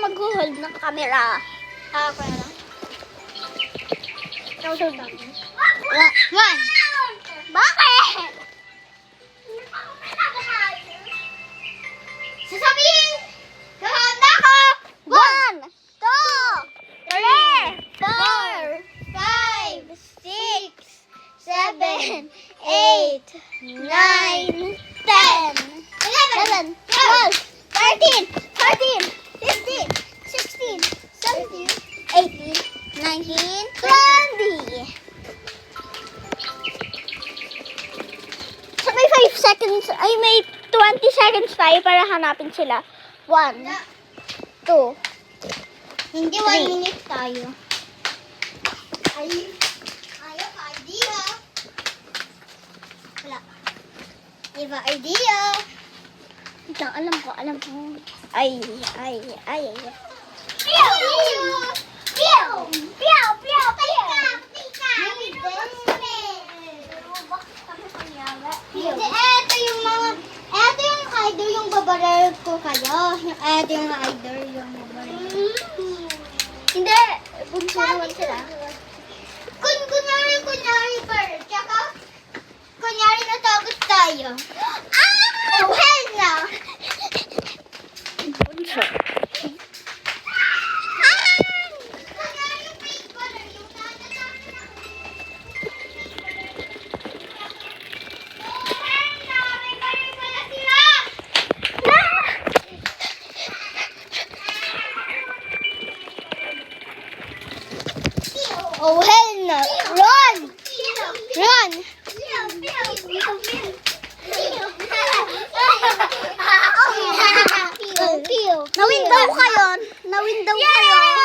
mag-hold ng camera. Ako na lang. One. Bakit? Sasabihin! Kahanda ko! 1, 2, 3, 4, 5, 6, 7, 8, 9, 10, 11, 12, 13, 14, 15, 16, 17, 18, 19, 20. So may 5 seconds, ay may 20 seconds tayo para hanapin sila. 1, 2, Hindi 1 Three. minute tayo. Ayaw ka idea. Wala. Iba idea. ito, alam ko. Ay. Piyaw! Piyaw! Piyaw! Piyaw! Tika! Hindi, eto yung idol yung babaral ko kayo. Eto yung idol yung babaral. Hindi, bunso naman sila. Kunyari, tsaka, kunyari natagos tayo. Oh, hell no! Bunso. Kunyari yung fake color, yung tatatakin ako. Oh, hell no! May baril pala sila! Oh, hell no. Run! Run! Na-window kayo. Na-window kayo.